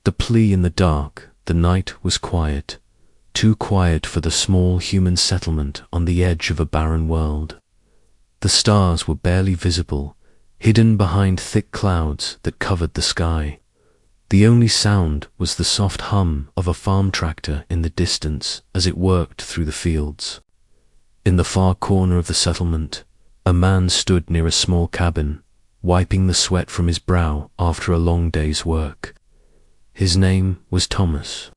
The plea in the dark, the night was quiet, too quiet for the small human settlement on the edge of a barren world. The stars were barely visible, hidden behind thick clouds that covered the sky. The only sound was the soft hum of a farm tractor in the distance as it worked through the fields. In the far corner of the settlement, a man stood near a small cabin, wiping the sweat from his brow after a long day's work. His name was Thomas.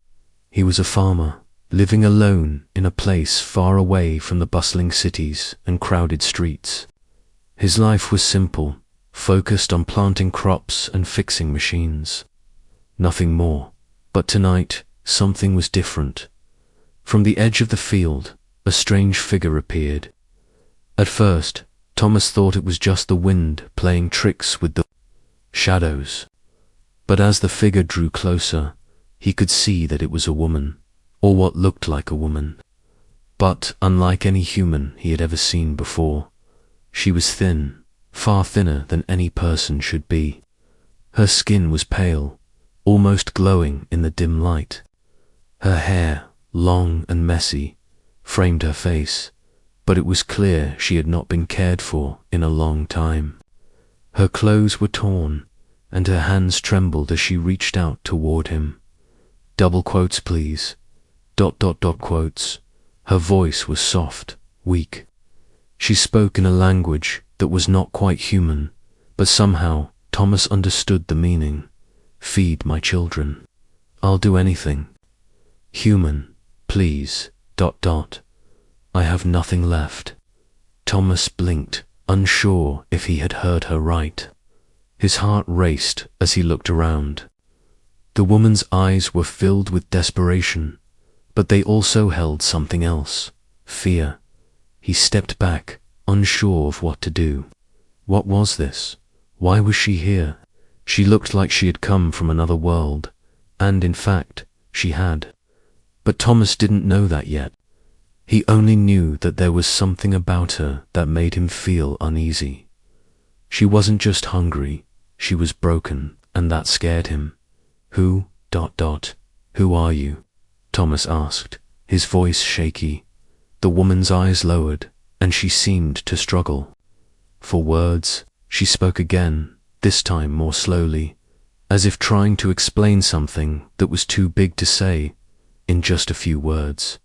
He was a farmer, living alone in a place far away from the bustling cities and crowded streets. His life was simple, focused on planting crops and fixing machines. Nothing more. But tonight, something was different. From the edge of the field, a strange figure appeared. At first, Thomas thought it was just the wind playing tricks with the shadows. But as the figure drew closer, he could see that it was a woman, or what looked like a woman. But unlike any human he had ever seen before, she was thin, far thinner than any person should be. Her skin was pale, almost glowing in the dim light. Her hair, long and messy, framed her face, but it was clear she had not been cared for in a long time. Her clothes were torn, and her hands trembled as she reached out toward him. Double quotes, please. ... quotes. Her voice was soft, weak. She spoke in a language that was not quite human, but somehow Thomas understood the meaning. Feed my children. I'll do anything. Human, please. ... I have nothing left. Thomas blinked, unsure if he had heard her right. His heart raced as he looked around. The woman's eyes were filled with desperation, but they also held something else, fear. He stepped back, unsure of what to do. What was this? Why was she here? She looked like she had come from another world, and in fact, she had. But Thomas didn't know that yet. He only knew that there was something about her that made him feel uneasy. She wasn't just hungry, she was broken, and that scared him. Who are you? Thomas asked, his voice shaky. The woman's eyes lowered, and she seemed to struggle. For words, she spoke again, this time more slowly, as if trying to explain something that was too big to say, in just a few words.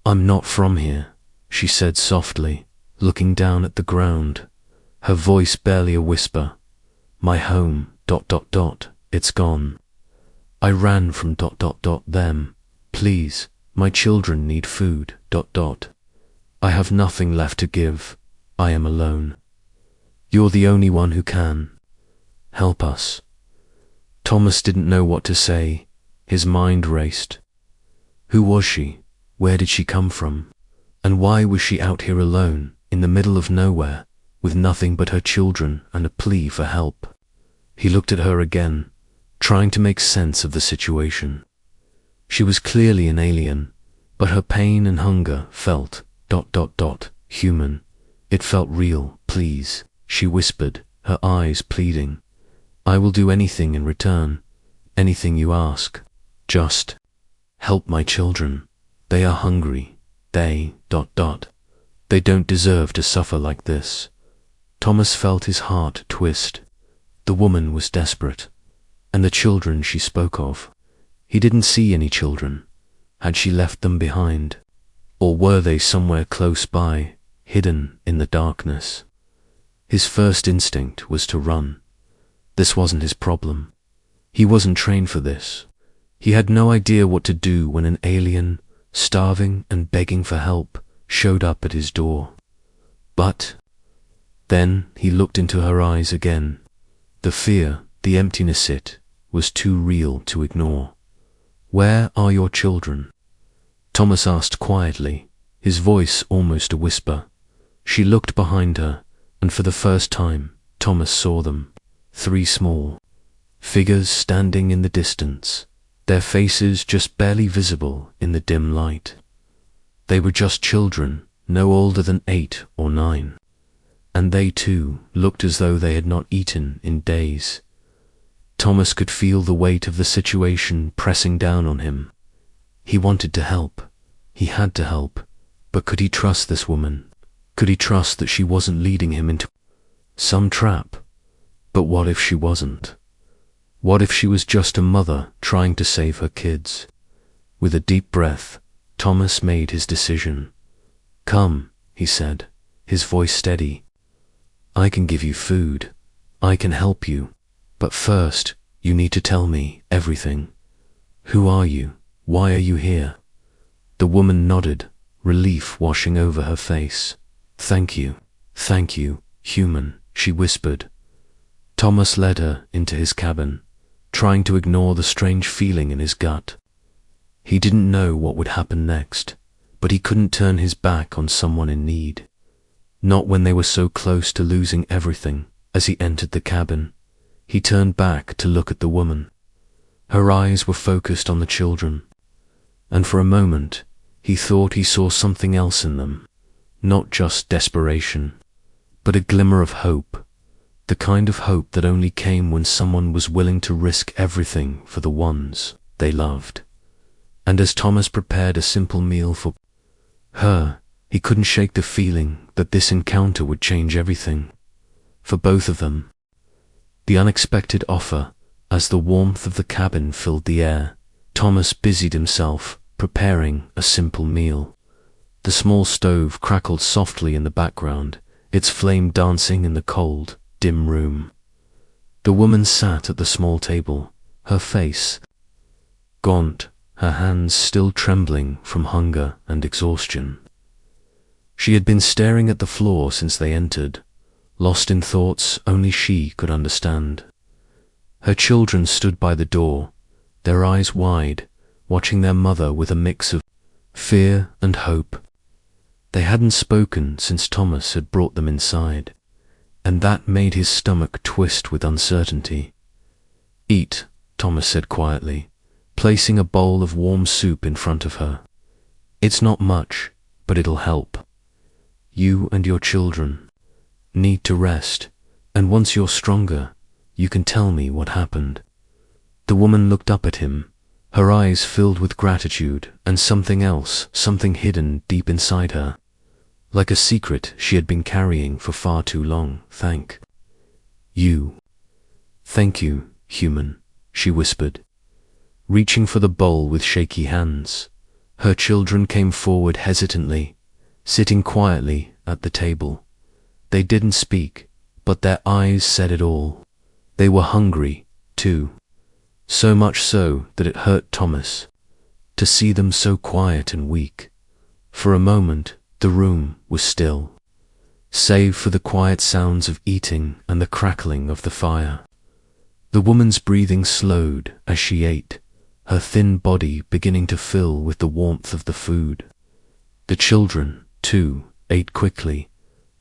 I'm not from here, she said softly, looking down at the ground, her voice barely a whisper. My home, ... it's gone. I ran from ... them. Please, my children need food ... I have nothing left to give. I am alone. You're the only one who can. Help us. Thomas didn't know what to say. His mind raced. Who was she? Where did she come from? And why was she out here alone, in the middle of nowhere, with nothing but her children and a plea for help? He looked at her again, trying to make sense of the situation. She was clearly an alien, but her pain and hunger felt ... human. It felt real. Please, she whispered, her eyes pleading. I will do anything in return, anything you ask. Just help my children. They are hungry. They ... they don't deserve to suffer like this. Thomas felt his heart twist. The woman was desperate. And the children she spoke of. He didn't see any children. Had she left them behind? Or were they somewhere close by, hidden in the darkness? His first instinct was to run. This wasn't his problem. He wasn't trained for this. He had no idea what to do when an alien, starving and begging for help, showed up at his door. But then he looked into her eyes again. The fear, the emptiness, it was too real to ignore. Where are your children? Thomas asked quietly, his voice almost a whisper. She looked behind her, and for the first time, Thomas saw them. 3 small figures standing in the distance, their faces just barely visible in the dim light. They were just children, no older than 8 or 9. And they too looked as though they had not eaten in days. Thomas could feel the weight of the situation pressing down on him. He wanted to help. He had to help. But could he trust this woman? Could he trust that she wasn't leading him into some trap? But what if she wasn't? What if she was just a mother trying to save her kids? With a deep breath, Thomas made his decision. "Come," he said, his voice steady. "I can give you food. I can help you. But first, you need to tell me everything. Who are you? Why are you here?" The woman nodded, relief washing over her face. Thank you, human," she whispered. Thomas led her into his cabin, trying to ignore the strange feeling in his gut. He didn't know what would happen next, but he couldn't turn his back on someone in need. Not when they were so close to losing everything. As he entered the cabin, he turned back to look at the woman. Her eyes were focused on the children, and for a moment he thought he saw something else in them. Not just desperation, but a glimmer of hope. The kind of hope that only came when someone was willing to risk everything for the ones they loved. And as Thomas prepared a simple meal for her, he couldn't shake the feeling that this encounter would change everything. For both of them. The unexpected offer, as the warmth of the cabin filled the air, Thomas busied himself preparing a simple meal. The small stove crackled softly in the background, its flame dancing in the cold, dim room. The woman sat at the small table, her face gaunt, her hands still trembling from hunger and exhaustion. She had been staring at the floor since they entered, lost in thoughts only she could understand. Her children stood by the door, their eyes wide, watching their mother with a mix of fear and hope. They hadn't spoken since Thomas had brought them inside, and that made his stomach twist with uncertainty. "Eat," Thomas said quietly, placing a bowl of warm soup in front of her. "It's not much, but it'll help. You and your children need to rest, and once you're stronger, you can tell me what happened." The woman looked up at him, her eyes filled with gratitude and something else, something hidden deep inside her, like a secret she had been carrying for far too long. Thank you, human," she whispered, reaching for the bowl with shaky hands. Her children came forward hesitantly, sitting quietly at the table. They didn't speak, but their eyes said it all. They were hungry, too. So much so that it hurt Thomas to see them so quiet and weak. For a moment, the room was still, save for the quiet sounds of eating and the crackling of the fire. The woman's breathing slowed as she ate, her thin body beginning to fill with the warmth of the food. The children, too, ate quickly,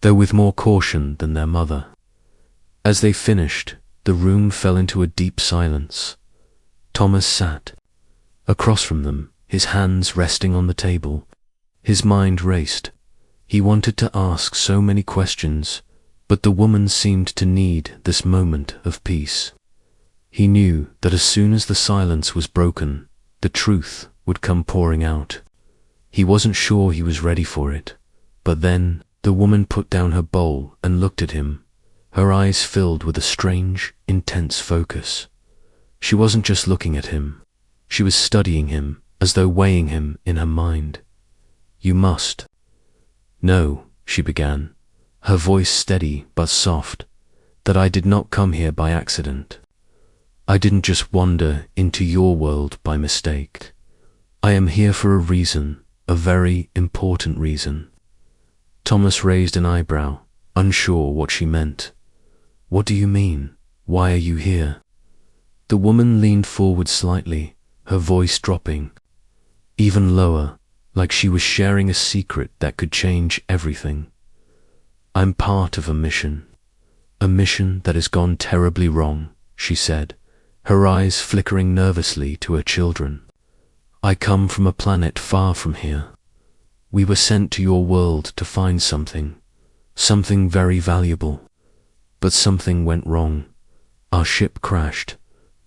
though with more caution than their mother. As they finished, the room fell into a deep silence. Thomas sat across from them, his hands resting on the table. His mind raced. He wanted to ask so many questions, but the woman seemed to need this moment of peace. He knew that as soon as the silence was broken, the truth would come pouring out. He wasn't sure he was ready for it, but then the woman put down her bowl and looked at him, her eyes filled with a strange, intense focus. She wasn't just looking at him. She was studying him, as though weighing him in her mind. "You must know," she began, her voice steady but soft, "that I did not come here by accident. I didn't just wander into your world by mistake. I am here for a reason, a very important reason." Thomas raised an eyebrow, unsure what she meant. "What do you mean? Why are you here?" The woman leaned forward slightly, her voice dropping even lower, like she was sharing a secret that could change everything. "I'm part of a mission that has gone terribly wrong," she said, her eyes flickering nervously to her children. "I come from a planet far from here. We were sent to your world to find something very valuable. But something went wrong. Our ship crashed.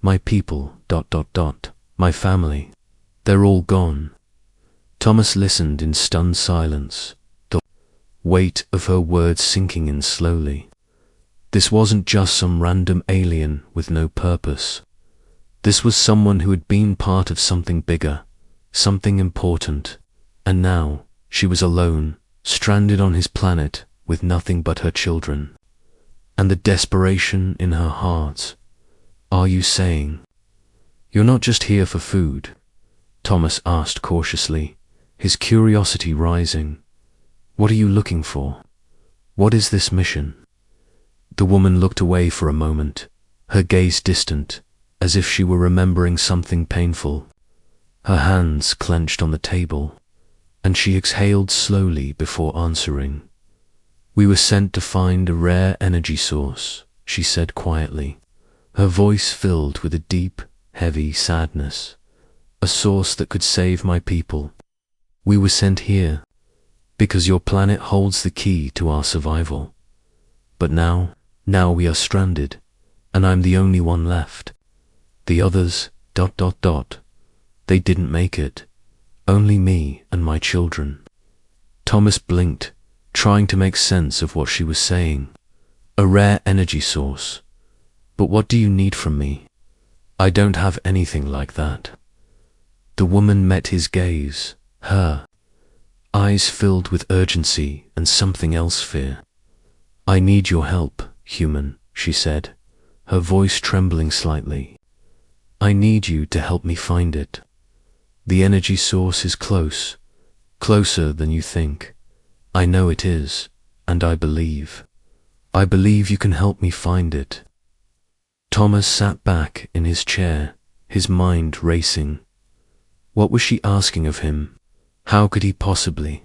My people, ... my family. They're all gone. Thomas listened in stunned silence, the weight of her words sinking in slowly. This wasn't just some random alien with no purpose. This was someone who had been part of something bigger, something important, and now she was alone, stranded on his planet with nothing but her children. And the desperation in her heart. Are you saying you're not just here for food? Thomas asked cautiously, his curiosity rising. What are you looking for? What is this mission? The woman looked away for a moment, her gaze distant, as if she were remembering something painful. Her hands clenched on the table, and she exhaled slowly before answering. We were sent to find a rare energy source, she said quietly, her voice filled with a deep, heavy sadness. A source that could save my people. We were sent here because your planet holds the key to our survival. But now we are stranded, and I'm the only one left. The others, ... they didn't make it. Only me and my children. Thomas blinked, trying to make sense of what she was saying. A rare energy source. But what do you need from me? I don't have anything like that. The woman met his gaze, her eyes filled with urgency and something else, fear. I need your help, human, she said, her voice trembling slightly. I need you to help me find it. The energy source is close, closer than you think. I know it is, and I believe you can help me find it. Thomas sat back in his chair, his mind racing. What was she asking of him? How could he possibly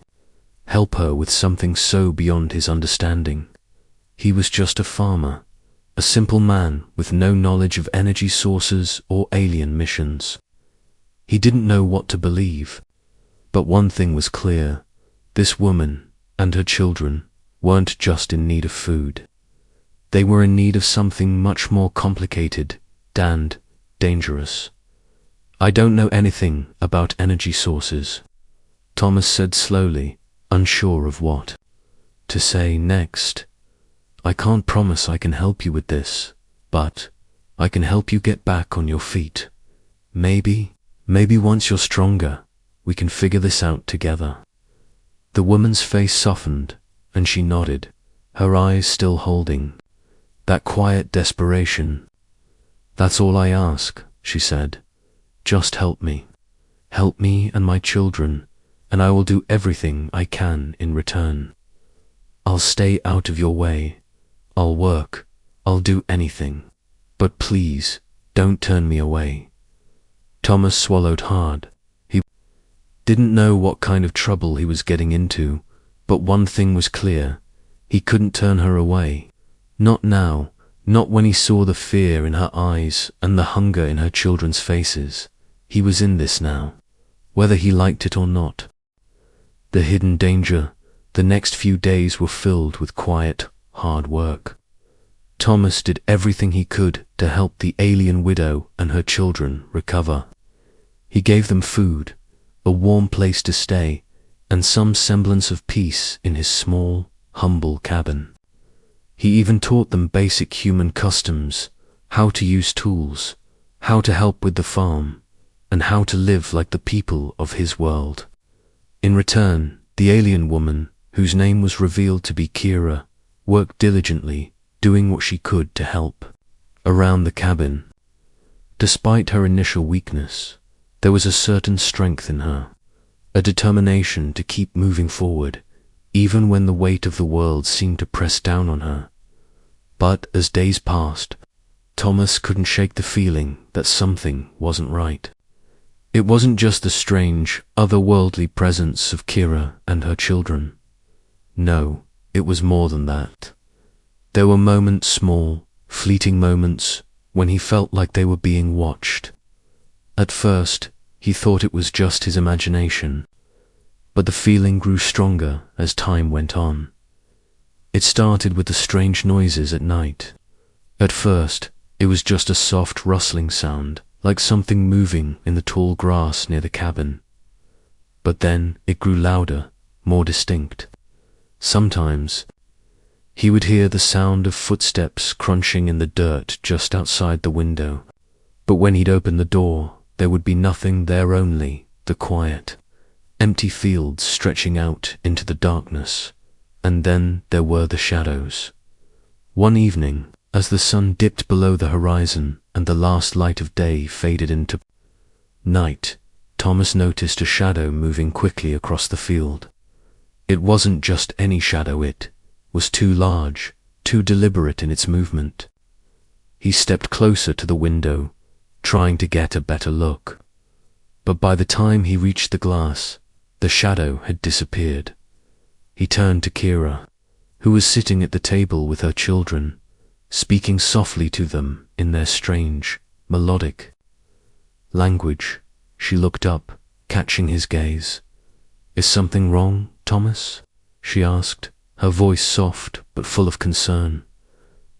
help her with something so beyond his understanding? He was just a farmer, a simple man with no knowledge of energy sources or alien missions. He didn't know what to believe, but one thing was clear. This woman and her children weren't just in need of food. They were in need of something much more complicated and dangerous. I don't know anything about energy sources, Thomas said slowly, unsure of what to say next. I can't promise I can help you with this, but I can help you get back on your feet. Maybe once you're stronger, we can figure this out together. The woman's face softened, and she nodded, her eyes still holding that quiet desperation. That's all I ask, she said. Just help me. Help me and my children, and I will do everything I can in return. I'll stay out of your way. I'll work. I'll do anything. But please, don't turn me away. Thomas swallowed hard. He didn't know what kind of trouble he was getting into, but one thing was clear. He couldn't turn her away. Not now, not when he saw the fear in her eyes and the hunger in her children's faces. He was in this now, whether he liked it or not. The hidden danger, the next few days were filled with quiet, hard work. Thomas did everything he could to help the alien widow and her children recover. He gave them food, a warm place to stay, and some semblance of peace in his small, humble cabin. He even taught them basic human customs, how to use tools, how to help with the farm, and how to live like the people of his world. In return, the alien woman, whose name was revealed to be Kira, worked diligently, doing what she could to help around the cabin. Despite her initial weakness, there was a certain strength in her, a determination to keep moving forward, even when the weight of the world seemed to press down on her. But as days passed, Thomas couldn't shake the feeling that something wasn't right. It wasn't just the strange, otherworldly presence of Kira and her children. No, it was more than that. There were moments, small, fleeting moments, when he felt like they were being watched. At first, he thought it was just his imagination, but the feeling grew stronger as time went on. It started with the strange noises at night. At first, It was just a soft rustling sound, like something moving in the tall grass near the cabin. But then it grew louder, more distinct. Sometimes he would hear the sound of footsteps crunching in the dirt just outside the window. But when he'd open the door, there would be nothing there, only the quiet, empty fields stretching out into the darkness. And then there were the shadows. One evening, as the sun dipped below the horizon and the last light of day faded into night, Thomas noticed a shadow moving quickly across the field. It wasn't just any shadow, it was too large, too deliberate in its movement. He stepped closer to the window, trying to get a better look. But by the time he reached the glass, the shadow had disappeared. He turned to Kira, who was sitting at the table with her children, speaking softly to them in their strange, melodic language. She looked up, catching his gaze. "Is something wrong, Thomas?" she asked, her voice soft but full of concern.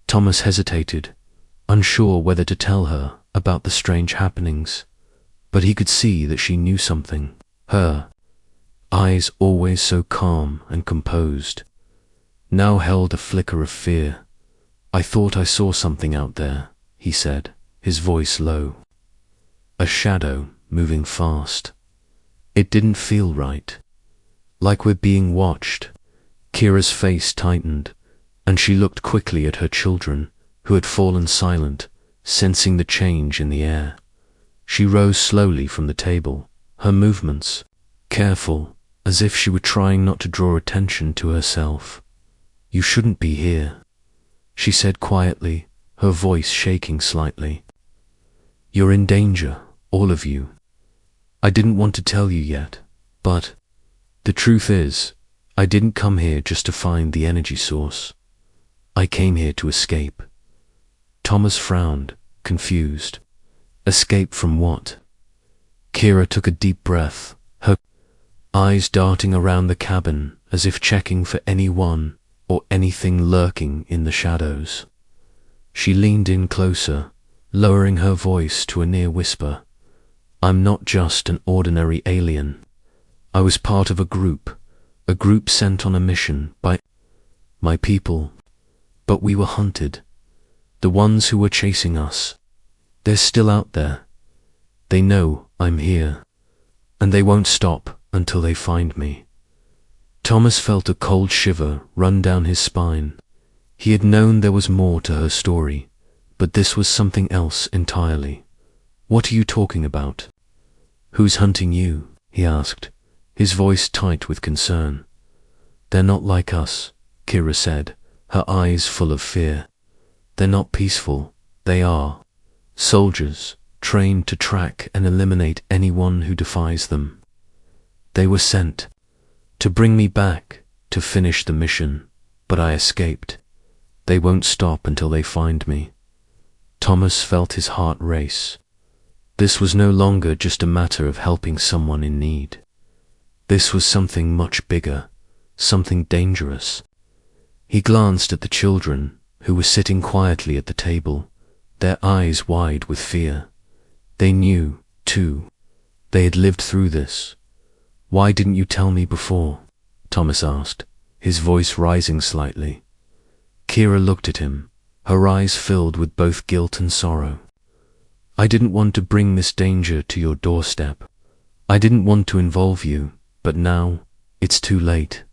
Thomas hesitated, unsure whether to tell her about the strange happenings, but he could see that she knew something. Her eyes, always so calm and composed, now held a flicker of fear. "I thought I saw something out there," he said, his voice low. "A shadow moving fast. It didn't feel right. Like we're being watched." Kira's face tightened, and she looked quickly at her children, who had fallen silent, sensing the change in the air. She rose slowly from the table, her movements careful, as if she were trying not to draw attention to herself. "You shouldn't be here," she said quietly, her voice shaking slightly. "You're in danger, all of you. I didn't want to tell you yet, but the truth is, I didn't come here just to find the energy source. I came here to escape." Thomas frowned, confused. Escape from what? Kira took a deep breath, her eyes darting around the cabin as if checking for anyone or anything lurking in the shadows. She leaned in closer, lowering her voice to a near whisper. "I'm not just an ordinary alien. I was part of a group sent on a mission by my people. But we were hunted. The ones who were chasing us. They're still out there. They know I'm here, and they won't stop until they find me." Thomas felt a cold shiver run down his spine. He had known there was more to her story, but this was something else entirely. "What are you talking about? Who's hunting you?" he asked, his voice tight with concern. "They're not like us," Kira said, her eyes full of fear. "They're not peaceful. They are soldiers, trained to track and eliminate anyone who defies them. They were sent to bring me back, to finish the mission, but I escaped. They won't stop until they find me." Thomas felt his heart race. This was no longer just a matter of helping someone in need. This was something much bigger, something dangerous. He glanced at the children, who were sitting quietly at the table, their eyes wide with fear. They knew, too. They had lived through this. "Why didn't you tell me before?" Thomas asked, his voice rising slightly. Kira looked at him, her eyes filled with both guilt and sorrow. "I didn't want to bring this danger to your doorstep. I didn't want to involve you, but now it's too late.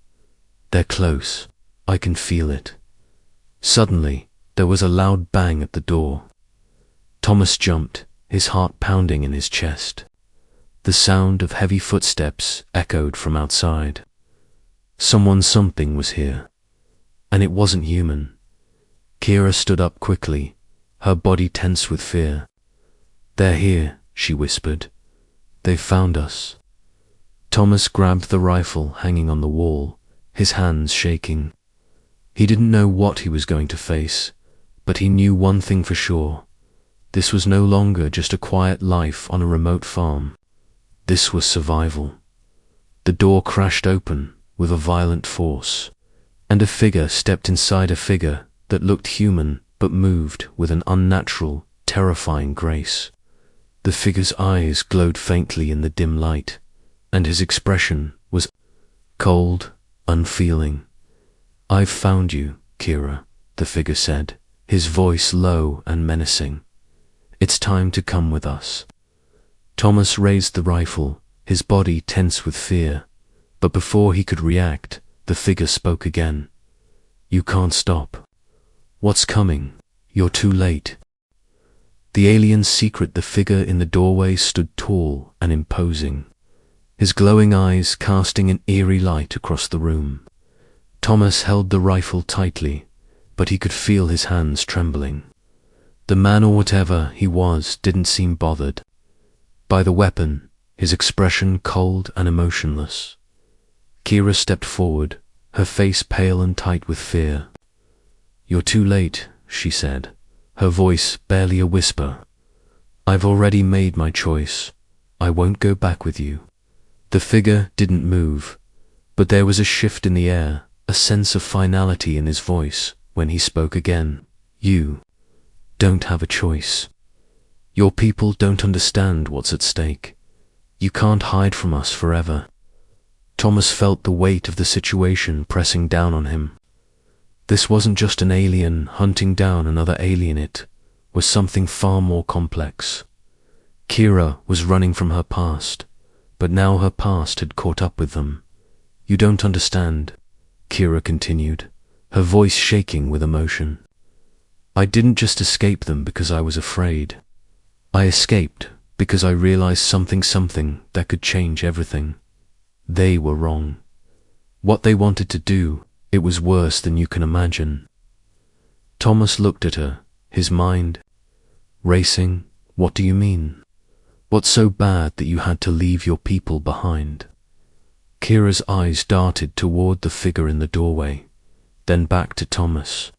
They're close. I can feel it." Suddenly, there was a loud bang at the door. Thomas jumped, his heart pounding in his chest. The sound of heavy footsteps echoed from outside. Something was here. And it wasn't human. Kira stood up quickly, her body tense with fear. "They're here," she whispered. "They've found us." Thomas grabbed the rifle hanging on the wall, his hands shaking. He didn't know what he was going to face, but he knew one thing for sure. This was no longer just a quiet life on a remote farm. This was survival. The door crashed open with a violent force, and a figure stepped inside a figure that looked human but moved with an unnatural, terrifying grace. The figure's eyes glowed faintly in the dim light, and his expression was cold, unfeeling. "I've found you, Kira," the figure said, his voice low and menacing. "It's time to come with us." Thomas raised the rifle, his body tense with fear, but before he could react, the figure spoke again. "You can't stop. What's coming? You're too late." The alien's secret, the figure in the doorway stood tall and imposing, his glowing eyes casting an eerie light across the room. Thomas held the rifle tightly, but he could feel his hands trembling. The man, or whatever he was, didn't seem bothered by the weapon, his expression cold and emotionless. Kira stepped forward, her face pale and tight with fear. "You're too late," she said, her voice barely a whisper. "I've already made my choice. I won't go back with you." The figure didn't move, but there was a shift in the air, a sense of finality in his voice when he spoke again. "You don't have a choice. Your people don't understand what's at stake. You can't hide from us forever." Thomas felt the weight of the situation pressing down on him. This wasn't just an alien hunting down another alien, it was something far more complex. Kira was running from her past, but now her past had caught up with them. "You don't understand," Kira continued, her voice shaking with emotion. "I didn't just escape them because I was afraid. I escaped because I realized something that could change everything. They were wrong. What they wanted to do, it was worse than you can imagine." Thomas looked at her, his mind racing. "What do you mean? What's so bad that you had to leave your people behind?" Kira's eyes darted toward the figure in the doorway, then back to Thomas.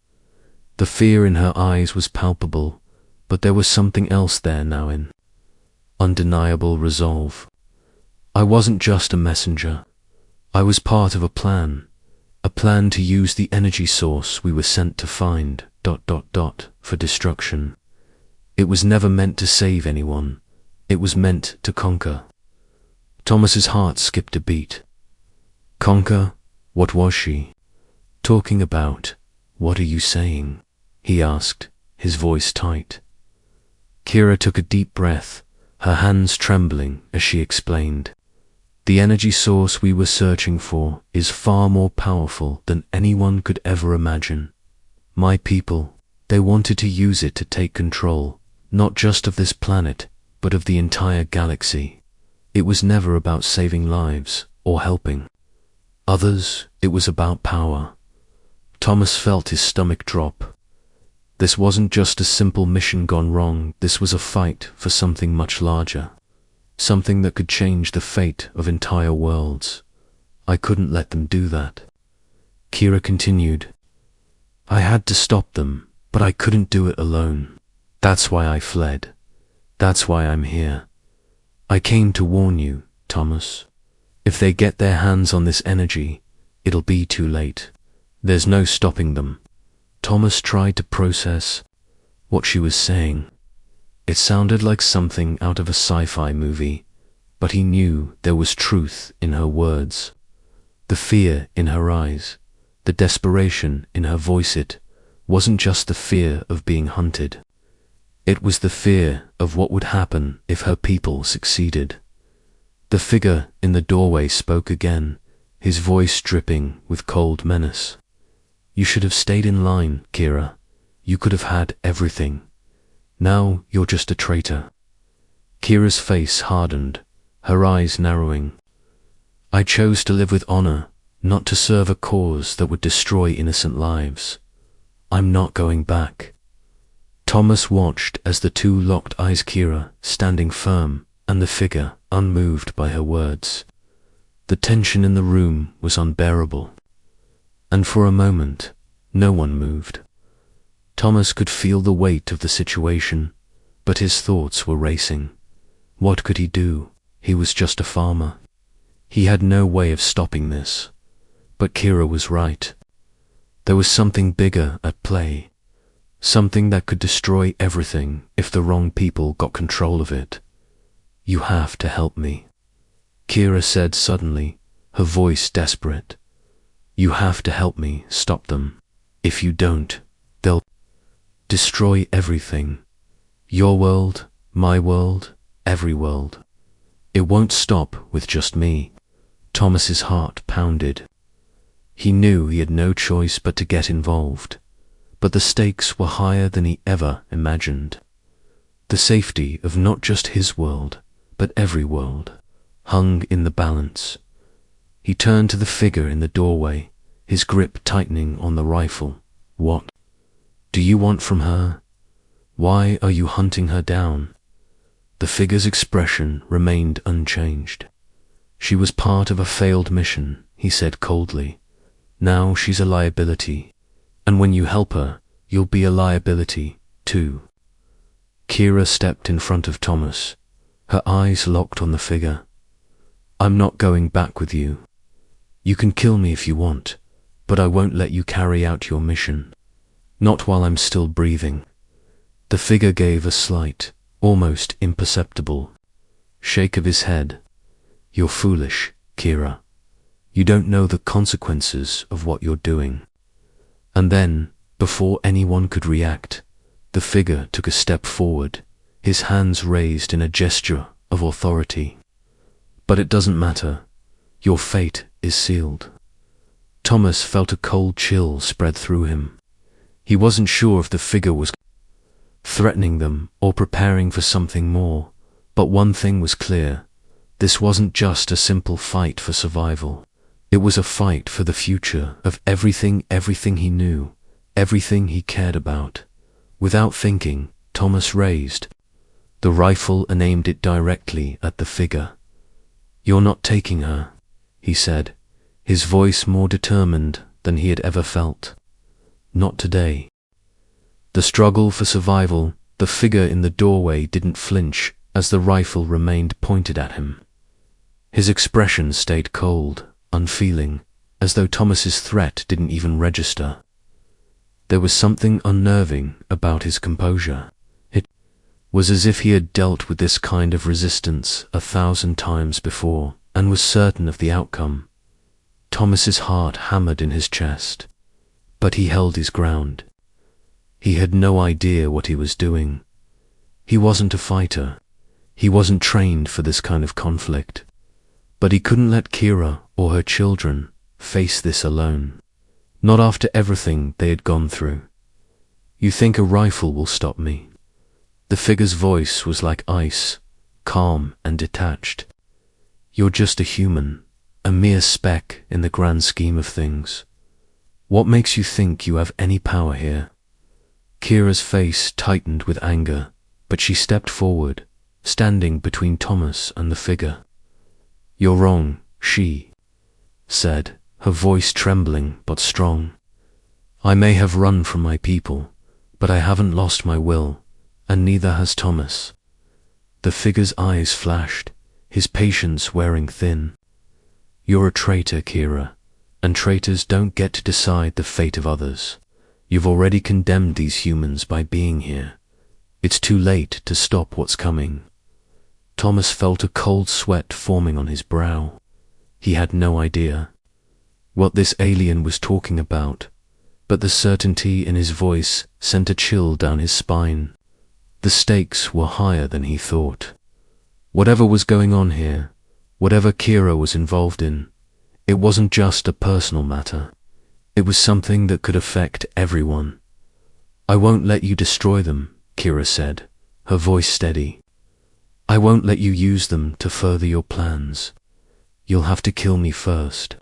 The fear in her eyes was palpable, but there was something else there now, in undeniable resolve. "I wasn't just a messenger. I was part of a plan to use the energy source we were sent to find, for destruction. It was never meant to save anyone. It was meant to conquer." Thomas's heart skipped a beat. "Conquer? What was she talking about? What are you saying?" he asked, his voice tight. Kira took a deep breath, her hands trembling as she explained. "The energy source we were searching for is far more powerful than anyone could ever imagine. My people, they wanted to use it to take control, not just of this planet, but of the entire galaxy. It was never about saving lives or helping others, it was about power." Thomas felt his stomach drop. This wasn't just a simple mission gone wrong, this was a fight for something much larger. Something that could change the fate of entire worlds. "I couldn't let them do that," Kira continued. "I had to stop them, but I couldn't do it alone. That's why I fled. That's why I'm here. I came to warn you, Thomas. If they get their hands on this energy, it'll be too late. There's no stopping them." Thomas tried to process what she was saying. It sounded like something out of a sci-fi movie, but he knew there was truth in her words. The fear in her eyes, the desperation in her voice, it wasn't just the fear of being hunted. It was the fear of what would happen if her people succeeded. The figure in the doorway spoke again, his voice dripping with cold menace. "You should have stayed in line, Kira. You could have had everything. Now you're just a traitor." Kira's face hardened, her eyes narrowing. "I chose to live with honor, not to serve a cause that would destroy innocent lives. I'm not going back." Thomas watched as the two locked eyes, Kira standing firm and the figure unmoved by her words. The tension in the room was unbearable, and for a moment no one moved. Thomas could feel the weight of the situation, but his thoughts were racing. What could he do? He was just a farmer. He had no way of stopping this. But Kira was right. There was something bigger at play. Something that could destroy everything if the wrong people got control of it. You have to help me, Kira said suddenly, her voice desperate. You have to help me stop them. If you don't, they'll destroy everything. Your world, my world, every world. It won't stop with just me. Thomas's heart pounded. He knew he had no choice but to get involved, but the stakes were higher than he ever imagined. The safety of not just his world, but every world, hung in the balance. He turned to the figure in the doorway, his grip tightening on the rifle. What do you want from her? Why are you hunting her down? The figure's expression remained unchanged. She was part of a failed mission, he said coldly. Now she's a liability, and when you help her, you'll be a liability, too. Kira stepped in front of Thomas, her eyes locked on the figure. I'm not going back with you. You can kill me if you want, but I won't let you carry out your mission. Not while I'm still breathing. The figure gave a slight, almost imperceptible shake of his head. You're foolish, Kira. You don't know the consequences of what you're doing. And then, before anyone could react, the figure took a step forward, his hands raised in a gesture of authority. But it doesn't matter. Your fate is sealed. Thomas felt a cold chill spread through him. He wasn't sure if the figure was threatening them or preparing for something more, but one thing was clear. This wasn't just a simple fight for survival. It was a fight for the future of everything he knew, everything he cared about. Without thinking, Thomas raised the rifle and aimed it directly at the figure. You're not taking her, he said, his voice more determined than he had ever felt. Not today. The struggle for survival, the figure in the doorway didn't flinch as the rifle remained pointed at him. His expression stayed cold, unfeeling, as though Thomas's threat didn't even register. There was something unnerving about his composure. It was as if he had dealt with this kind of resistance 1,000 times before and was certain of the outcome. Thomas's heart hammered in his chest, but he held his ground. He had no idea what he was doing. He wasn't a fighter. He wasn't trained for this kind of conflict. But he couldn't let Kira or her children face this alone. Not after everything they had gone through. You think a rifle will stop me? The figure's voice was like ice, calm and detached. You're just a human, a mere speck in the grand scheme of things. What makes you think you have any power here? Kira's face tightened with anger, but she stepped forward, standing between Thomas and the figure. You're wrong, she said, her voice trembling but strong. I may have run from my people, but I haven't lost my will, and neither has Thomas. The figure's eyes flashed, his patience wearing thin. You're a traitor, Kira, and traitors don't get to decide the fate of others. You've already condemned these humans by being here. It's too late to stop what's coming. Thomas felt a cold sweat forming on his brow. He had no idea what this alien was talking about, but the certainty in his voice sent a chill down his spine. The stakes were higher than he thought. Whatever was going on here, whatever Kira was involved in, it wasn't just a personal matter. It was something that could affect everyone. I won't let you destroy them, Kira said, her voice steady. I won't let you use them to further your plans. You'll have to kill me first.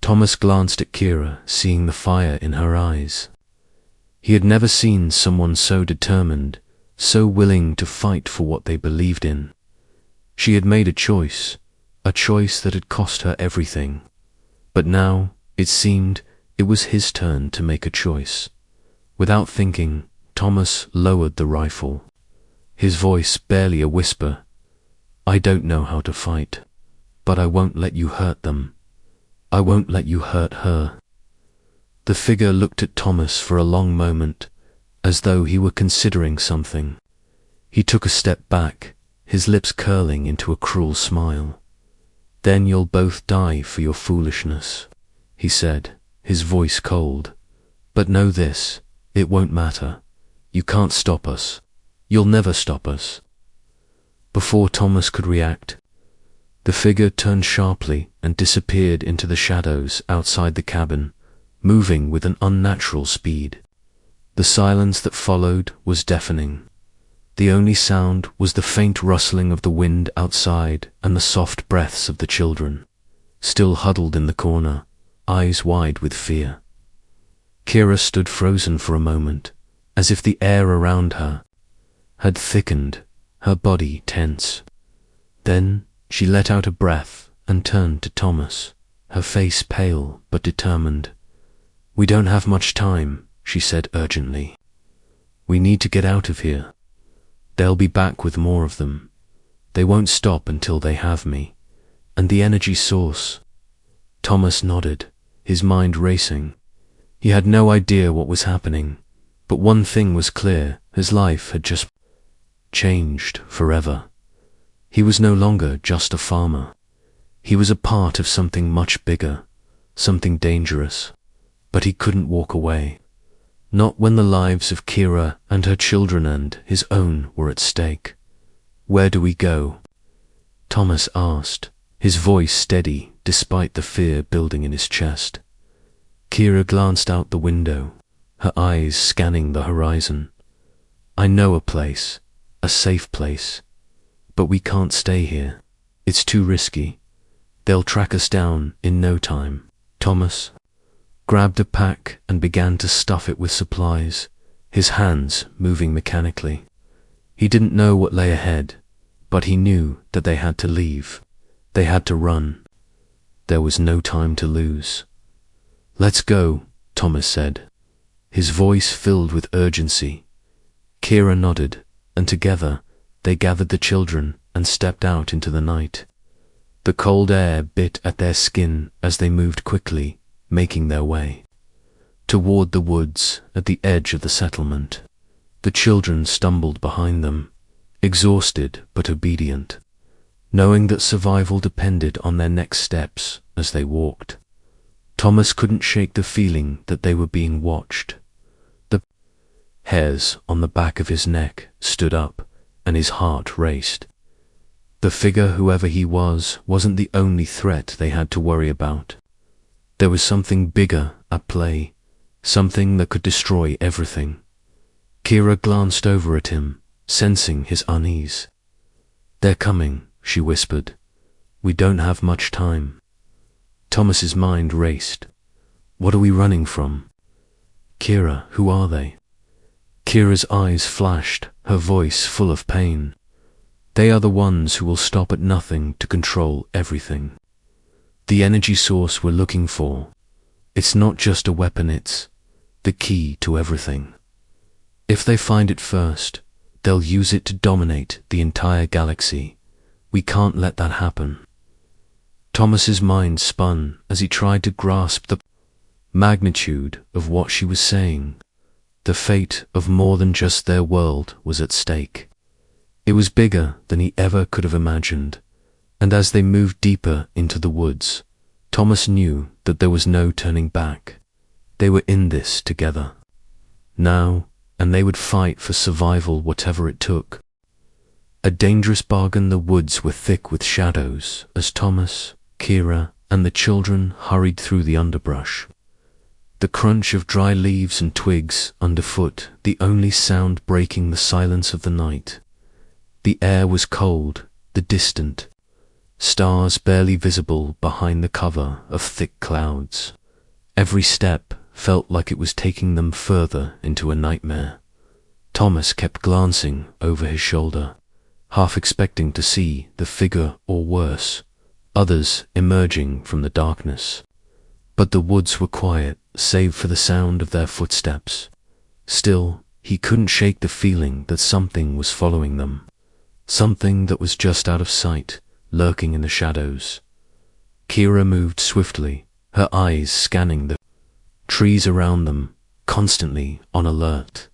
Thomas glanced at Kira, seeing the fire in her eyes. He had never seen someone so determined, so willing to fight for what they believed in. She had made a choice that had cost her everything. But now, it seemed, it was his turn to make a choice. Without thinking, Thomas lowered the rifle. His voice barely a whisper. I don't know how to fight, but I won't let you hurt them. I won't let you hurt her. The figure looked at Thomas for a long moment, as though he were considering something. He took a step back, his lips curling into a cruel smile. "Then you'll both die for your foolishness," he said, his voice cold. "But know this, it won't matter. You can't stop us. You'll never stop us." Before Thomas could react, the figure turned sharply and disappeared into the shadows outside the cabin, moving with an unnatural speed. The silence that followed was deafening. The only sound was the faint rustling of the wind outside and the soft breaths of the children, still huddled in the corner, eyes wide with fear. Kira stood frozen for a moment, as if the air around her had thickened, her body tense. Then she let out a breath and turned to Thomas, her face pale but determined. "We don't have much time," she said urgently. "We need to get out of here. They'll be back with more of them. They won't stop until they have me. And the energy source." Thomas nodded, his mind racing. He had no idea what was happening, but one thing was clear: his life had just changed forever. He was no longer just a farmer. He was a part of something much bigger, something dangerous. But he couldn't walk away. Not when the lives of Kira and her children and his own were at stake. "Where do we go?" Thomas asked, his voice steady despite the fear building in his chest. Kira glanced out the window, her eyes scanning the horizon. "I know a place, a safe place. But we can't stay here. It's too risky. They'll track us down in no time." Thomas grabbed a pack and began to stuff it with supplies, his hands moving mechanically. He didn't know what lay ahead, but he knew that they had to leave. They had to run. There was no time to lose. "Let's go," Thomas said, his voice filled with urgency. Kira nodded, and together they gathered the children and stepped out into the night. The cold air bit at their skin as they moved quickly, making their way toward the woods at the edge of the settlement. The children stumbled behind them, exhausted but obedient, knowing that survival depended on their next steps as they walked. Thomas couldn't shake the feeling that they were being watched. The hairs on the back of his neck stood up, and his heart raced. The figure, whoever he was, wasn't the only threat they had to worry about. There was something bigger at play, something that could destroy everything. Kira glanced over at him, sensing his unease. "They're coming," she whispered. "We don't have much time." Thomas's mind raced. "What are we running from?" "Kira, who are they?" Kira's eyes flashed, her voice full of pain. "They are the ones who will stop at nothing to control everything. The energy source we're looking for. It's not just a weapon, it's the key to everything. If they find it first, they'll use it to dominate the entire galaxy. We can't let that happen." Thomas's mind spun as he tried to grasp the magnitude of what she was saying. The fate of more than just their world was at stake. It was bigger than he ever could have imagined, and as they moved deeper into the woods, Thomas knew that there was no turning back. They were in this together now, and they would fight for survival whatever it took. A dangerous bargain. The woods were thick with shadows as Thomas, Kira, and the children hurried through the underbrush. The crunch of dry leaves and twigs underfoot, the only sound breaking the silence of the night. The air was cold, the distant stars barely visible behind the cover of thick clouds. Every step felt like it was taking them further into a nightmare. Thomas kept glancing over his shoulder, half expecting to see the figure, or worse, others emerging from the darkness. But the woods were quiet, save for the sound of their footsteps. Still, he couldn't shake the feeling that something was following them. Something that was just out of sight, lurking in the shadows. Kira moved swiftly, her eyes scanning the trees around them, constantly on alert.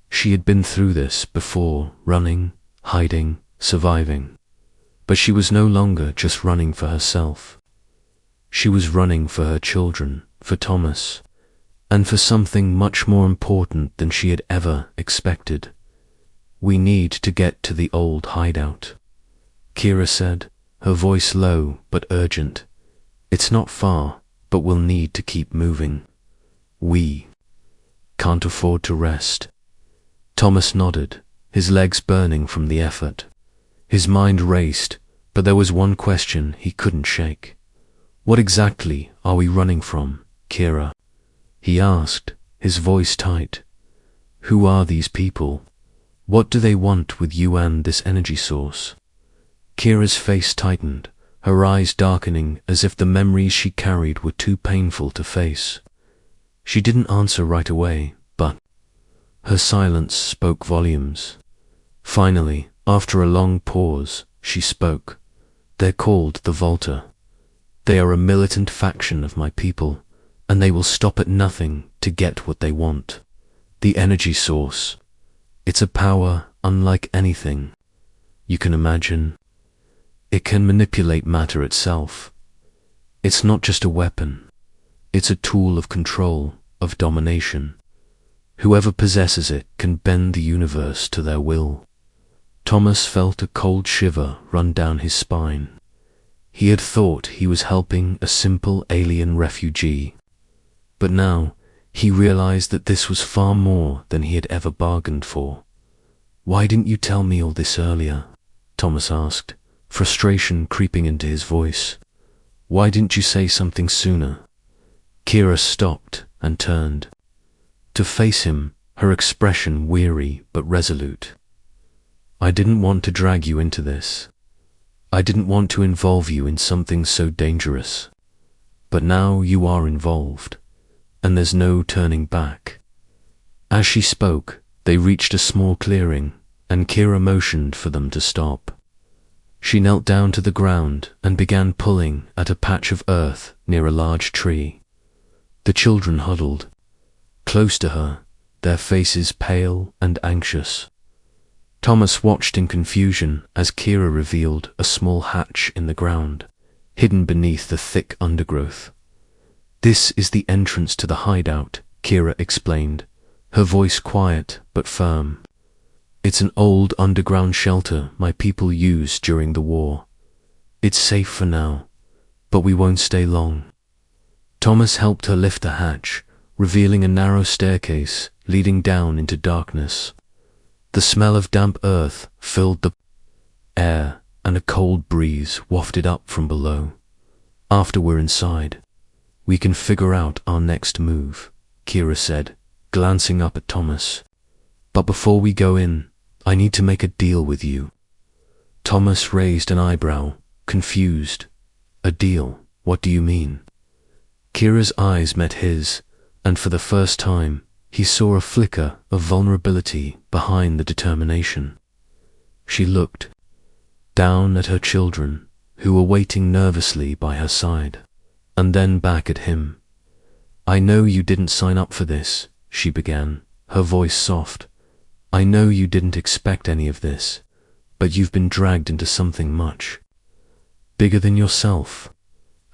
She had been through this before, running, hiding, surviving. But she was no longer just running for herself. She was running for her children, for Thomas, and for something much more important than she had ever expected. "We need to get to the old hideout," Kira said, her voice low but urgent. "It's not far, but we'll need to keep moving. We can't afford to rest." Thomas nodded, his legs burning from the effort. His mind raced, but there was one question he couldn't shake. "What exactly are we running from, Kira?" he asked, his voice tight. "Who are these people? What do they want with you and this energy source?" Kira's face tightened, her eyes darkening as if the memories she carried were too painful to face. She didn't answer right away, but her silence spoke volumes. Finally, after a long pause, she spoke. "They're called the Volta. They are a militant faction of my people, and they will stop at nothing to get what they want. The energy source. It's a power unlike anything you can imagine. It can manipulate matter itself. It's not just a weapon. It's a tool of control, of domination. Whoever possesses it can bend the universe to their will." Thomas felt a cold shiver run down his spine. He had thought he was helping a simple alien refugee, but now he realized that this was far more than he had ever bargained for. "Why didn't you tell me all this earlier?" Thomas asked, frustration creeping into his voice. "Why didn't you say something sooner?" Kira stopped and turned to face him, her expression weary but resolute. "I didn't want to drag you into this. I didn't want to involve you in something so dangerous. But now you are involved, and there's no turning back." As she spoke, they reached a small clearing, and Kira motioned for them to stop. She knelt down to the ground and began pulling at a patch of earth near a large tree. The children huddled close to her, their faces pale and anxious. Thomas watched in confusion as Kira revealed a small hatch in the ground, hidden beneath the thick undergrowth. "This is the entrance to the hideout," Kira explained, her voice quiet but firm. "It's an old underground shelter my people used during the war. It's safe for now, but we won't stay long." Thomas helped her lift the hatch, revealing a narrow staircase leading down into darkness. The smell of damp earth filled the air, and a cold breeze wafted up from below. "After we're inside, we can figure out our next move," Kira said, glancing up at Thomas. "But before we go in, I need to make a deal with you." Thomas raised an eyebrow, confused. "A deal? What do you mean?" Kira's eyes met his, and for the first time, he saw a flicker of vulnerability behind the determination. She looked down at her children, who were waiting nervously by her side, and then back at him. "I know you didn't sign up for this," she began, her voice soft. "I know you didn't expect any of this, but you've been dragged into something much bigger than yourself,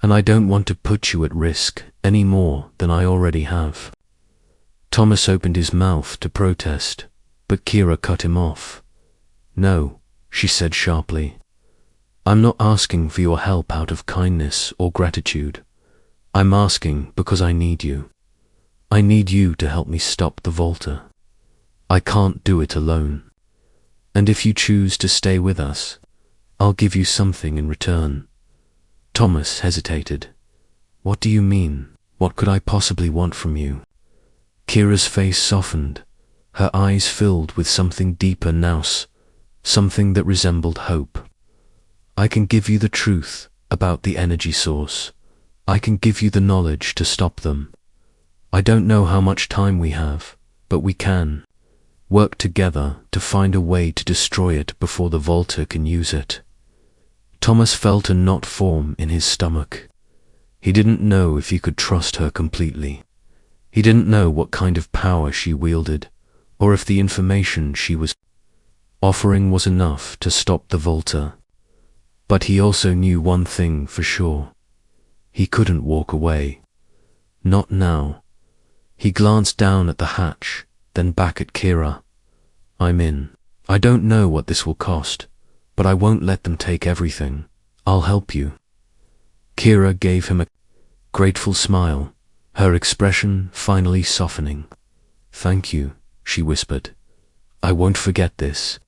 and I don't want to put you at risk any more than I already have." Thomas opened his mouth to protest, but Kira cut him off. "No," she said sharply. "I'm not asking for your help out of kindness or gratitude. I'm asking because I need you. I need you to help me stop the Volta. I can't do it alone. And if you choose to stay with us, I'll give you something in return." Thomas hesitated. "What do you mean? What could I possibly want from you?" Kira's face softened, her eyes filled with something deeper now, something that resembled hope. "I can give you the truth about the energy source. I can give you the knowledge to stop them. I don't know how much time we have, but we can work together to find a way to destroy it before the Volta can use it." Thomas felt a knot form in his stomach. He didn't know if he could trust her completely. He didn't know what kind of power she wielded, or if the information she was offering was enough to stop the Volta. But he also knew one thing for sure. He couldn't walk away. Not now. He glanced down at the hatch, then back at Kira. I'm in. I don't know what this will cost, but I won't let them take everything. I'll help you. Kira gave him a grateful smile, her expression finally softening. Thank you, she whispered. I won't forget this.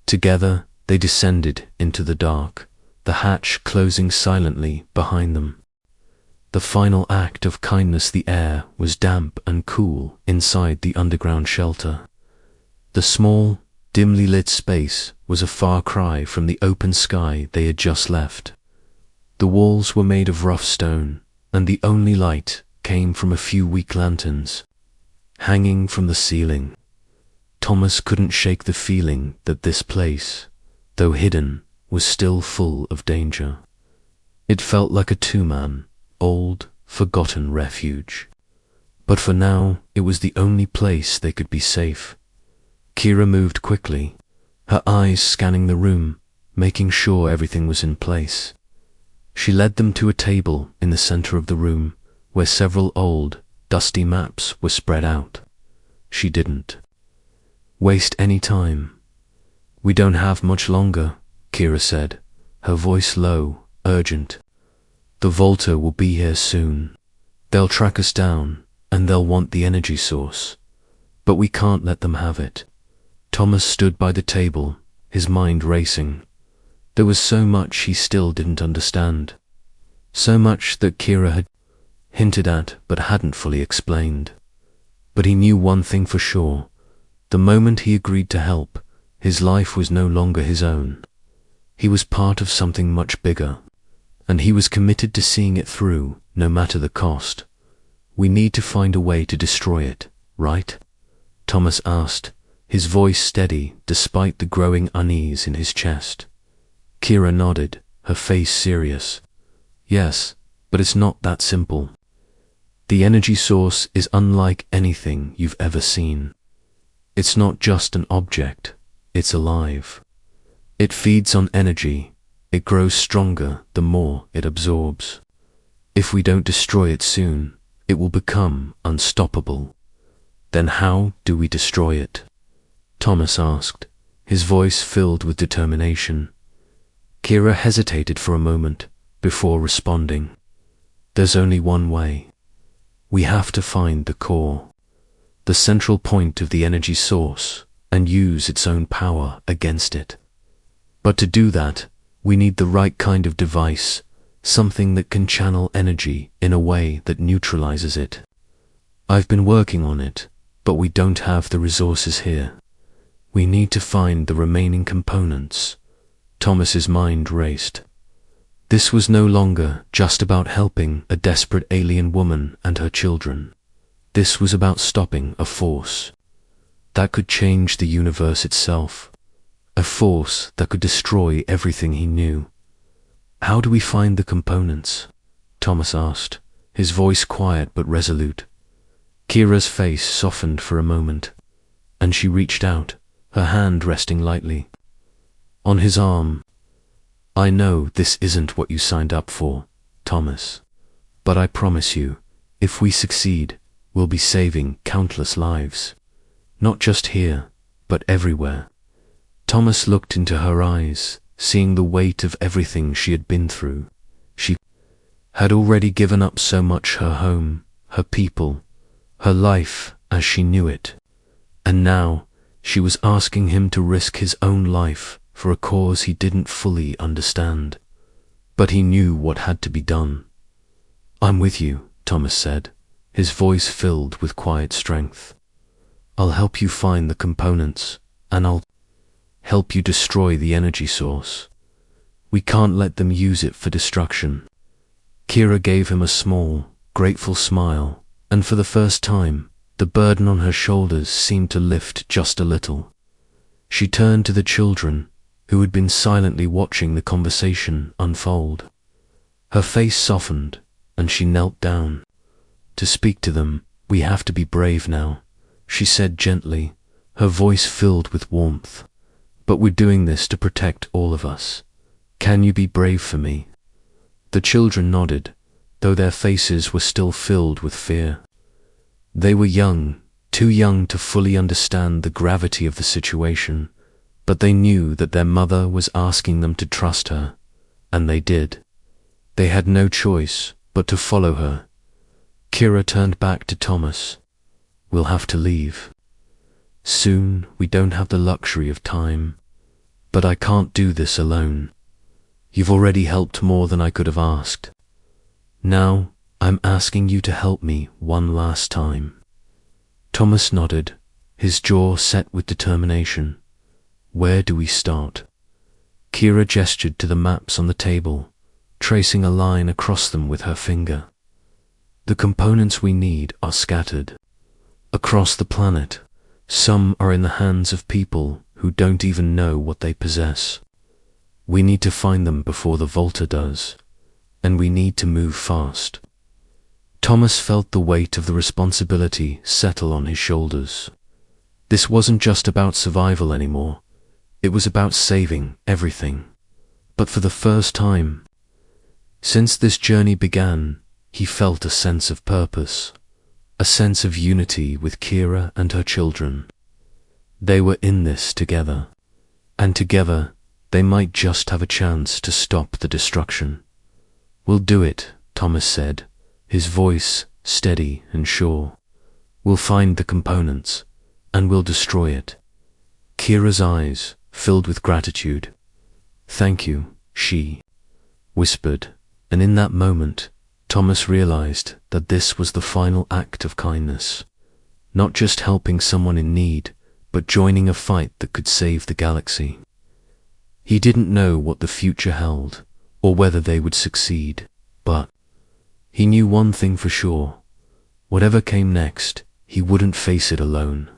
Together, they descended into the dark, the hatch closing silently behind them. The final act of kindness. The air was damp and cool inside the underground shelter. The small, dimly lit space was a far cry from the open sky they had just left. The walls were made of rough stone, and the only light came from a few weak lanterns, hanging from the ceiling. Thomas couldn't shake the feeling that this place, though hidden, was still full of danger. It felt like a two-man, old, forgotten refuge. But for now, it was the only place they could be safe. Kira moved quickly, her eyes scanning the room, making sure everything was in place. She led them to a table in the center of the room, where several old, dusty maps were spread out. She didn't waste any time. We don't have much longer, Kira said, her voice low, urgent. The Volta will be here soon. They'll track us down, and they'll want the energy source. But we can't let them have it. Thomas stood by the table, his mind racing. There was so much he still didn't understand. So much that Kira had hinted at but hadn't fully explained. But he knew one thing for sure. The moment he agreed to help, his life was no longer his own. He was part of something much bigger, and he was committed to seeing it through, no matter the cost. We need to find a way to destroy it, right? Thomas asked, his voice steady despite the growing unease in his chest. Kira nodded, her face serious. Yes, but it's not that simple. The energy source is unlike anything you've ever seen. It's not just an object, it's alive. It feeds on energy. It grows stronger the more it absorbs. If we don't destroy it soon, it will become unstoppable. Then how do we destroy it? Thomas asked, his voice filled with determination. Kira hesitated for a moment before responding. There's only one way. We have to find the core, the central point of the energy source, and use its own power against it. But to do that, we need the right kind of device, something that can channel energy in a way that neutralizes it. I've been working on it, but we don't have the resources here. We need to find the remaining components. Thomas's mind raced. This was no longer just about helping a desperate alien woman and her children. This was about stopping a force that could change the universe itself, a force that could destroy everything he knew. How do we find the components? Thomas asked, his voice quiet but resolute. Kira's face softened for a moment, and she reached out, her hand resting lightly on his arm. I know this isn't what you signed up for, Thomas, but I promise you, if we succeed, we'll be saving countless lives. Not just here, but everywhere. Thomas looked into her eyes, seeing the weight of everything she had been through. She had already given up so much: her home, her people, her life as she knew it. And now she was asking him to risk his own life for a cause he didn't fully understand. But he knew what had to be done. I'm with you, Thomas said, his voice filled with quiet strength. I'll help you find the components, and I'll help you destroy the energy source. We can't let them use it for destruction. Kira gave him a small, grateful smile, and for the first time, the burden on her shoulders seemed to lift just a little. She turned to the children, who had been silently watching the conversation unfold. Her face softened, and she knelt down. To speak to them, we have to be brave now, she said gently, her voice filled with warmth. "But we're doing this to protect all of us. Can you be brave for me?" The children nodded, though their faces were still filled with fear. They were young, too young to fully understand the gravity of the situation, but they knew that their mother was asking them to trust her, and they did. They had no choice but to follow her. Kira turned back to Thomas. "We'll have to leave. Soon we don't have the luxury of time, but I can't do this alone. You've already helped more than I could have asked. Now I'm asking you to help me one last time." Thomas nodded, his jaw set with determination. "Where do we start?" Kira gestured to the maps on the table, tracing a line across them with her finger. "The components we need are scattered across the planet. Some are in the hands of people who don't even know what they possess. We need to find them before the Volta does, and we need to move fast." Thomas felt the weight of the responsibility settle on his shoulders. This wasn't just about survival anymore. It was about saving everything. But for the first time since this journey began, he felt a sense of purpose, a sense of unity with Kira and her children. They were in this together, and together they might just have a chance to stop the destruction. "We'll do it," Thomas said, his voice steady and sure. "We'll find the components, and we'll destroy it." Kira's eyes filled with gratitude. "Thank you," she whispered, and in that moment, Thomas realized that this was the final act of kindness. Not just helping someone in need, but joining a fight that could save the galaxy. He didn't know what the future held, or whether they would succeed, but he knew one thing for sure. Whatever came next, he wouldn't face it alone.